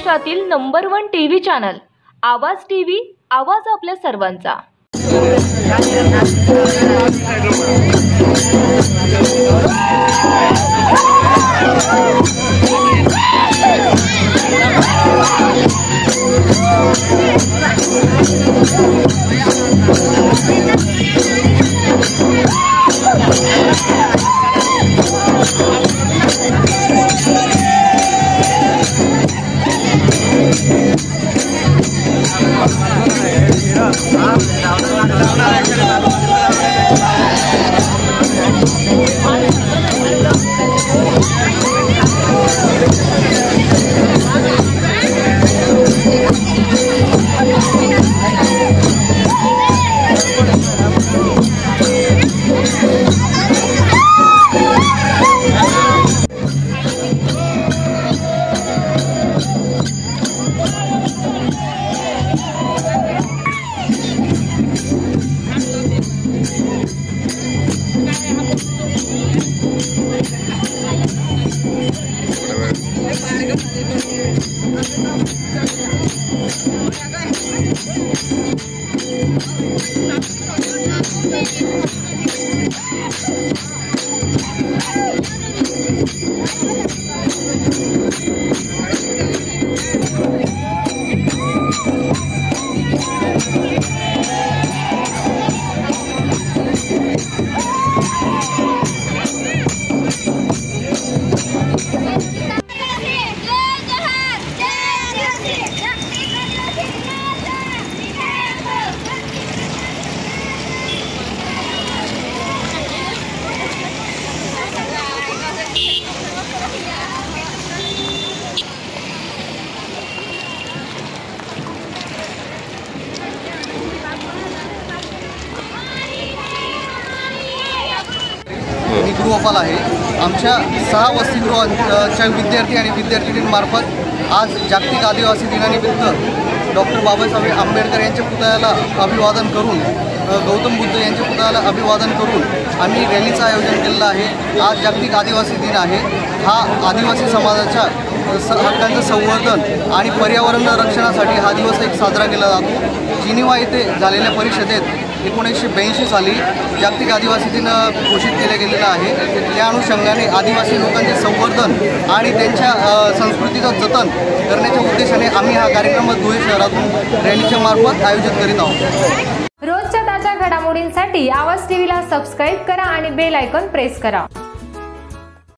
महाराष्ट्रातील number 1 TV channel आवाज TV, आवाज आपल्या सर्वांचा। मी गृहपाल आहे। आमच्या 6 वसतिगृहांच्या विद्यार्थी आणि विद्यार्थिनींमार्फत आज जागतिक आदिवासी दिनानिमित्त डॉक्टर बाबासाहेब आंबेडकर यांच्या पुतळ्याला अभिवादन करून, गौतम बुद्ध यांच्या पुतळ्याला अभिवादन करून आम्ही रॅलीचं आयोजन केलेलं आहे। आज जागतिक आदिवासी दिन आहे। हा आदिवासी समाजाच्या हक्कांचं संवर्धन आणि पर्यावरण रक्षणासाठी हा दिवस एक साजरा केला जातो। जिनिव्हा येथे झालेल्या परिषदेत 1982 साली जागतिक आदिवासी दिन घोषित केले गेलेला आहे। त्या अनुषंगाने आदिवासी लोकांचे संवर्धन आणि त्यांच्या संस्कृतीचं जतन करण्याच्या उद्देशाने आम्ही हा कार्यक्रम धुळे शहरातून रॅलीच्या मार्फत आयोजित करीत आहोत। रोजच्या ताज्या घडामोडींसाठी आवाज टीव्हीला सबस्क्राइब करा आणि बेल आयकॉन प्रेस करा।